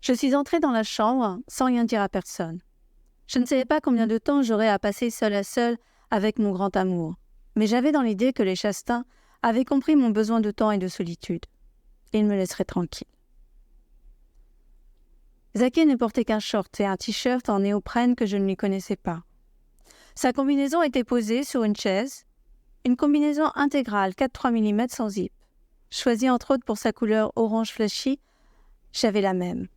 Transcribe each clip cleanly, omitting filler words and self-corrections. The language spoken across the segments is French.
Je suis entrée dans la chambre sans rien dire à personne. Je ne savais pas combien de temps j'aurais à passer seule à seule avec mon grand amour, mais j'avais dans l'idée que les Chastins avaient compris mon besoin de temps et de solitude. Ils me laisseraient tranquille. Zaké ne portait qu'un short et un t-shirt en néoprène que je ne lui connaissais pas. Sa combinaison était posée sur une chaise, une combinaison intégrale 4,3 mm sans zip. Choisie entre autres pour sa couleur orange flashy, j'avais la même.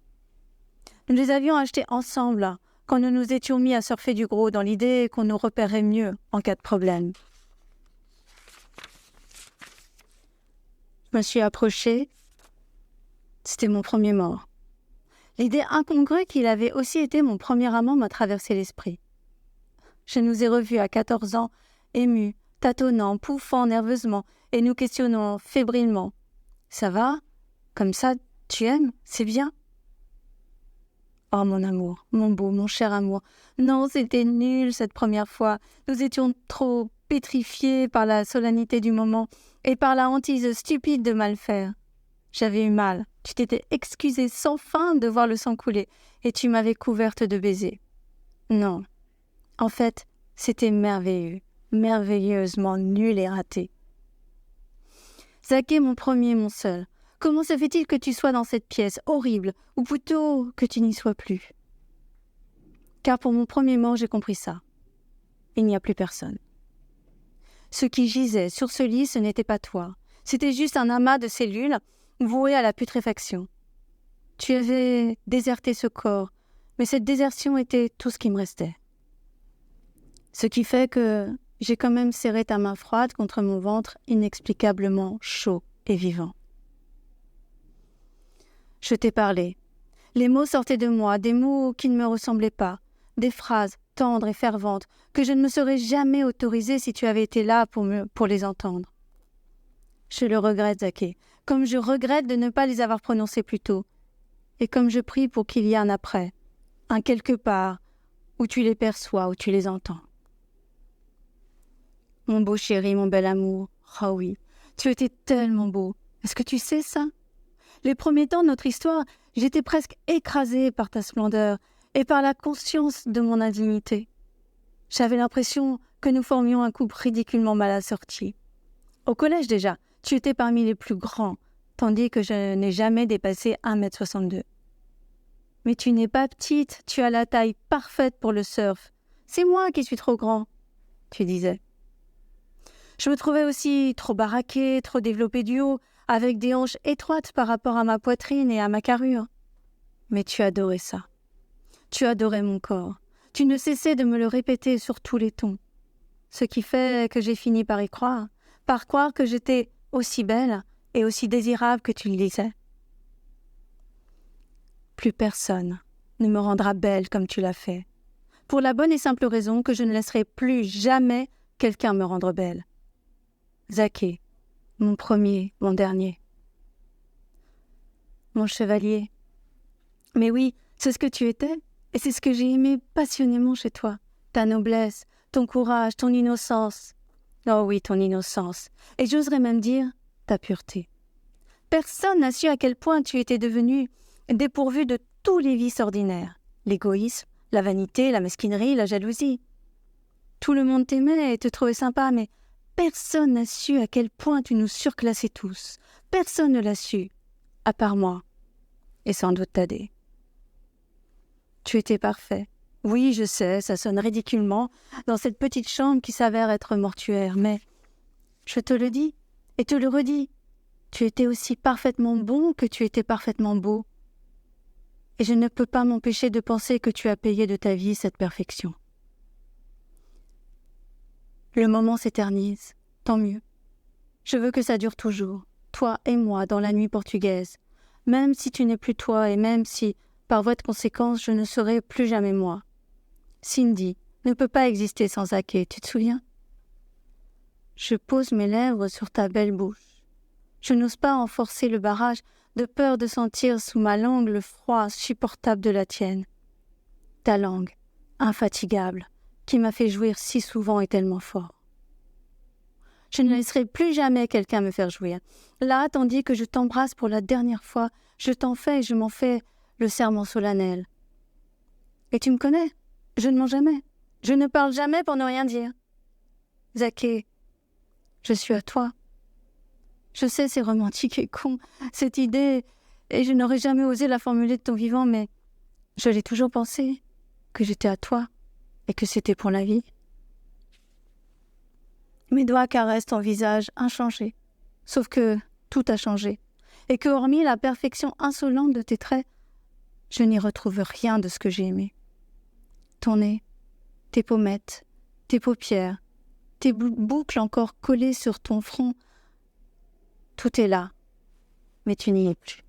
Nous les avions achetés ensemble quand nous nous étions mis à surfer du gros dans l'idée qu'on nous repérerait mieux en cas de problème. Je me suis approchée. C'était mon premier mort. L'idée incongrue qu'il avait aussi été mon premier amant m'a traversé l'esprit. Je nous ai revus à 14 ans, émus, tâtonnant, pouffant nerveusement et nous questionnant fébrilement. « Ça va ? Comme ça, tu aimes ? C'est bien ?» Oh mon amour, mon beau, mon cher amour. Non, c'était nul cette première fois. Nous étions trop pétrifiés par la solennité du moment et par la hantise stupide de mal faire. J'avais eu mal. Tu t'étais excusée sans fin de voir le sang couler et tu m'avais couverte de baisers. Non. En fait, c'était merveilleux, merveilleusement nul et raté. Zaké, mon premier, mon seul. Comment se fait-il que tu sois dans cette pièce horrible, ou plutôt que tu n'y sois plus ? Car pour mon premier mort, j'ai compris ça. Il n'y a plus personne. Ce qui gisait sur ce lit, ce n'était pas toi. C'était juste un amas de cellules voué à la putréfaction. Tu avais déserté ce corps, mais cette désertion était tout ce qui me restait. Ce qui fait que j'ai quand même serré ta main froide contre mon ventre inexplicablement chaud et vivant. Je t'ai parlé. Les mots sortaient de moi, des mots qui ne me ressemblaient pas, des phrases tendres et ferventes que je ne me serais jamais autorisée si tu avais été là pour les entendre. Je le regrette, Zaké, comme je regrette de ne pas les avoir prononcées plus tôt, et comme je prie pour qu'il y ait un après, un quelque part, où tu les perçois, où tu les entends. Mon beau chéri, mon bel amour, oh oui, tu étais tellement beau. Est-ce que tu sais ça ? Les premiers temps de notre histoire, j'étais presque écrasée par ta splendeur et par la conscience de mon indignité. J'avais l'impression que nous formions un couple ridiculement mal assorti. Au collège déjà, tu étais parmi les plus grands, tandis que je n'ai jamais dépassé 1,62 m. Mais tu n'es pas petite, tu as la taille parfaite pour le surf. C'est moi qui suis trop grand, tu disais. Je me trouvais aussi trop baraquée, trop développée du haut, avec des hanches étroites par rapport à ma poitrine et à ma carrure. Mais tu adorais ça. Tu adorais mon corps. Tu ne cessais de me le répéter sur tous les tons. Ce qui fait que j'ai fini par y croire, par croire que j'étais aussi belle et aussi désirable que tu le disais. Plus personne ne me rendra belle comme tu l'as fait, pour la bonne et simple raison que je ne laisserai plus jamais quelqu'un me rendre belle. Zaké, mon premier, mon dernier. Mon chevalier. Mais oui, c'est ce que tu étais, et c'est ce que j'ai aimé passionnément chez toi. Ta noblesse, ton courage, ton innocence. Oh oui, ton innocence. Et j'oserais même dire, ta pureté. Personne n'a su à quel point tu étais devenu dépourvu de tous les vices ordinaires. L'égoïsme, la vanité, la mesquinerie, la jalousie. Tout le monde t'aimait et te trouvait sympa, mais personne n'a su à quel point tu nous surclassais tous. Personne ne l'a su, à part moi, et sans doute Thaddée. Tu étais parfait. Oui, je sais, ça sonne ridiculement, dans cette petite chambre qui s'avère être mortuaire, mais je te le dis, et te le redis, tu étais aussi parfaitement bon que tu étais parfaitement beau. Et je ne peux pas m'empêcher de penser que tu as payé de ta vie cette perfection. Le moment s'éternise, tant mieux. Je veux que ça dure toujours, toi et moi, dans la nuit portugaise, même si tu n'es plus toi et même si, par voie de conséquence, je ne serai plus jamais moi. Cindy ne peut pas exister sans Zaké, tu te souviens ? Je pose mes lèvres sur ta belle bouche. Je n'ose pas en forcer le barrage, de peur de sentir sous ma langue le froid insupportable de la tienne. Ta langue, infatigable, qui m'a fait jouir si souvent et tellement fort. Je ne laisserai plus jamais quelqu'un me faire jouir. Là, tandis que je t'embrasse pour la dernière fois, je t'en fais et je m'en fais le serment solennel. Et tu me connais, je ne mens jamais. Je ne parle jamais pour ne rien dire. Zaké, je suis à toi. Je sais, c'est romantique et con, cette idée, et je n'aurais jamais osé la formuler de ton vivant, mais je l'ai toujours pensé, que j'étais à toi, et que c'était pour la vie. Mes doigts caressent ton visage inchangé, sauf que tout a changé, et que hormis la perfection insolente de tes traits, je n'y retrouve rien de ce que j'ai aimé. Ton nez, tes pommettes, tes paupières, tes boucles encore collées sur ton front, tout est là, mais tu n'y es plus.